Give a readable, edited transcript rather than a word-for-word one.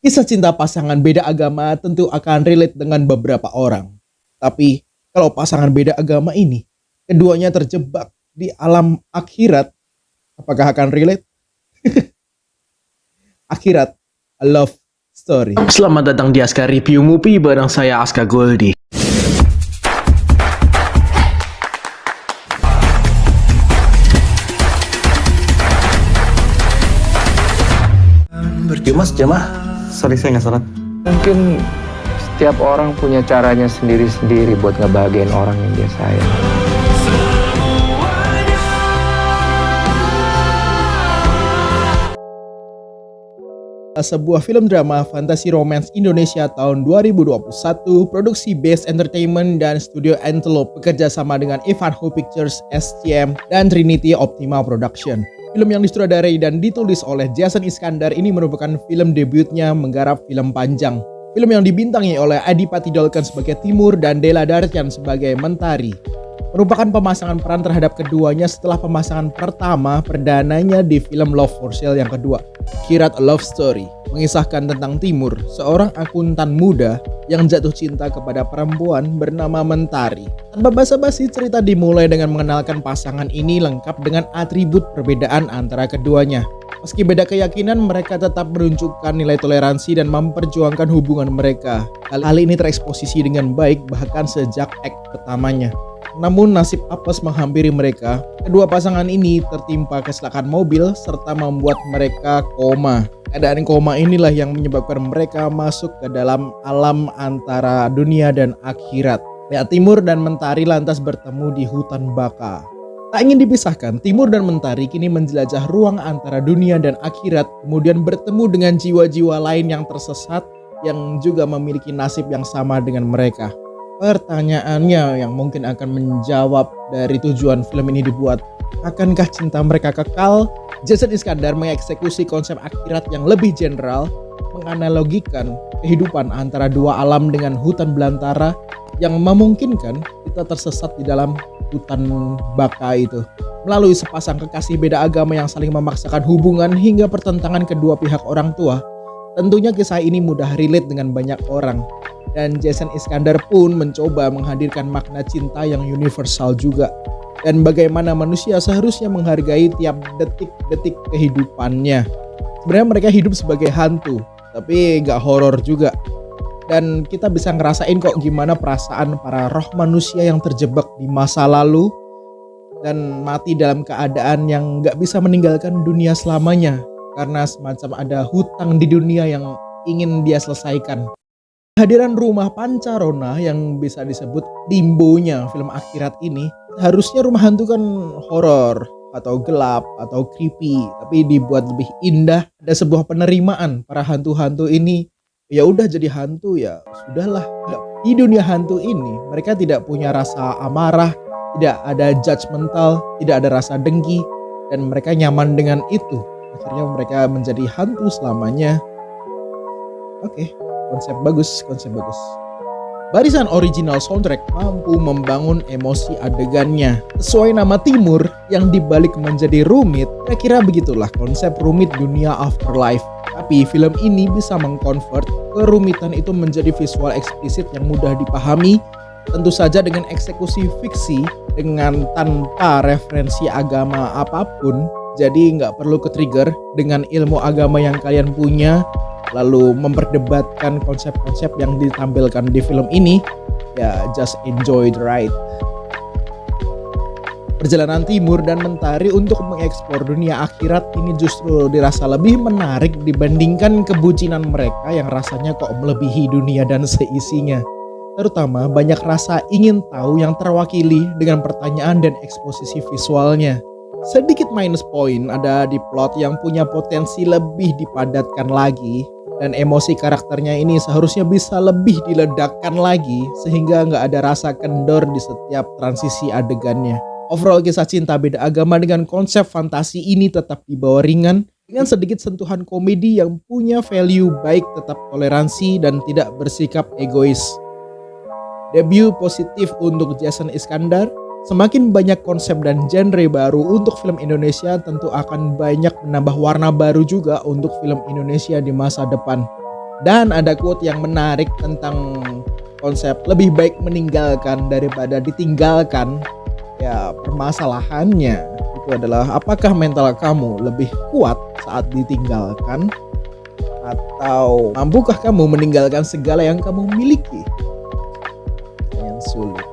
Kisah cinta pasangan beda agama tentu akan relate dengan beberapa orang. Tapi kalau pasangan beda agama ini, keduanya terjebak di alam akhirat, apakah akan relate? Akhirat, a love story. Selamat datang di Aska Review Movie bareng saya Aska Goldi. Jemaah, sorry saya nggak salat. Mungkin setiap orang punya caranya sendiri-sendiri buat ngebahagiain orang yang dia sayang. Sebuah film drama fantasi romance Indonesia tahun 2021, produksi Base Entertainment dan Studio Antelope bekerja sama dengan Ivanhoe Pictures, SCM, dan Trinity Optima Production. Film yang disutradarai dan ditulis oleh Jason Iskandar ini merupakan film debutnya menggarap film panjang. Film yang dibintangi oleh Adipati Dolken sebagai Timur dan Della Dartian sebagai Mentari. Merupakan pemasangan peran terhadap keduanya setelah pemasangan pertama perdananya di film Love for Sale yang kedua. Akhirat, a Love Story mengisahkan tentang Timur, seorang akuntan muda yang jatuh cinta kepada perempuan bernama Mentari. Tanpa basa-basi, cerita dimulai dengan mengenalkan pasangan ini lengkap dengan atribut perbedaan antara keduanya. Meski beda keyakinan, mereka tetap menunjukkan nilai toleransi dan memperjuangkan hubungan mereka. Hal ini tereksposisi dengan baik bahkan sejak act pertamanya. Namun nasib apes menghampiri mereka. Kedua pasangan ini tertimpa kecelakaan mobil serta membuat mereka koma. Keadaan koma inilah yang menyebabkan mereka masuk ke dalam alam antara dunia dan akhirat. Timur dan Mentari lantas bertemu di hutan baka. Tak ingin dipisahkan, Timur dan Mentari kini menjelajah ruang antara dunia dan akhirat, kemudian bertemu dengan jiwa-jiwa lain yang tersesat yang juga memiliki nasib yang sama dengan mereka. Pertanyaannya yang mungkin akan menjawab dari tujuan film ini dibuat, akankah cinta mereka kekal? Jason Iskandar mengeksekusi konsep akhirat yang lebih general, menganalogikan kehidupan antara dua alam dengan hutan belantara yang memungkinkan kita tersesat di dalam hutan baka itu. Melalui sepasang kekasih beda agama yang saling memaksakan hubungan hingga pertentangan kedua pihak orang tua, tentunya kisah ini mudah relate dengan banyak orang. Dan Jason Iskandar pun mencoba menghadirkan makna cinta yang universal juga. Dan bagaimana manusia seharusnya menghargai tiap detik-detik kehidupannya. Sebenarnya mereka hidup sebagai hantu, tapi gak horor juga. Dan kita bisa ngerasain kok gimana perasaan para roh manusia yang terjebak di masa lalu dan mati dalam keadaan yang gak bisa meninggalkan dunia selamanya. Karena semacam ada hutang di dunia yang ingin dia selesaikan. Kehadiran rumah pancarona yang bisa disebut limbonya film akhirat ini, harusnya rumah hantu kan horor atau gelap atau creepy, tapi dibuat lebih indah. Ada sebuah penerimaan para hantu-hantu ini. Ya udah jadi hantu ya sudahlah. Di dunia hantu ini mereka tidak punya rasa amarah, tidak ada judgmental, tidak ada rasa dengki, dan mereka nyaman dengan itu. Akhirnya mereka menjadi hantu selamanya. Oke. Konsep bagus. Barisan original soundtrack mampu membangun emosi adegannya. Sesuai nama Timur yang dibalik menjadi rumit, kira-kira begitulah konsep rumit dunia afterlife. Tapi film ini bisa mengkonvert kerumitan itu menjadi visual eksplisit yang mudah dipahami, tentu saja dengan eksekusi fiksi dengan tanpa referensi agama apapun. Jadi nggak perlu ke-trigger dengan ilmu agama yang kalian punya lalu memperdebatkan konsep-konsep yang ditampilkan di film ini. Ya, just enjoy the ride. Perjalanan Timur dan Mentari untuk mengeksplor dunia akhirat ini justru dirasa lebih menarik dibandingkan kebucinan mereka yang rasanya kok melebihi dunia dan seisinya. Terutama banyak rasa ingin tahu yang terwakili dengan pertanyaan dan eksposisi visualnya. Sedikit minus point ada di plot yang punya potensi lebih dipadatkan lagi. Dan emosi karakternya ini seharusnya bisa lebih diledakkan lagi sehingga nggak ada rasa kendor di setiap transisi adegannya. Overall kisah cinta beda agama dengan konsep fantasi ini tetap dibawa ringan dengan sedikit sentuhan komedi yang punya value baik, tetap toleransi dan tidak bersikap egois. Debut positif untuk Jason Iskandar. Semakin banyak konsep dan genre baru untuk film Indonesia tentu akan banyak menambah warna baru juga untuk film Indonesia di masa depan. Dan ada quote yang menarik tentang konsep lebih baik meninggalkan daripada ditinggalkan. Ya, permasalahannya itu adalah apakah mental kamu lebih kuat saat ditinggalkan, atau mampukah kamu meninggalkan segala yang kamu miliki? Yang sulit.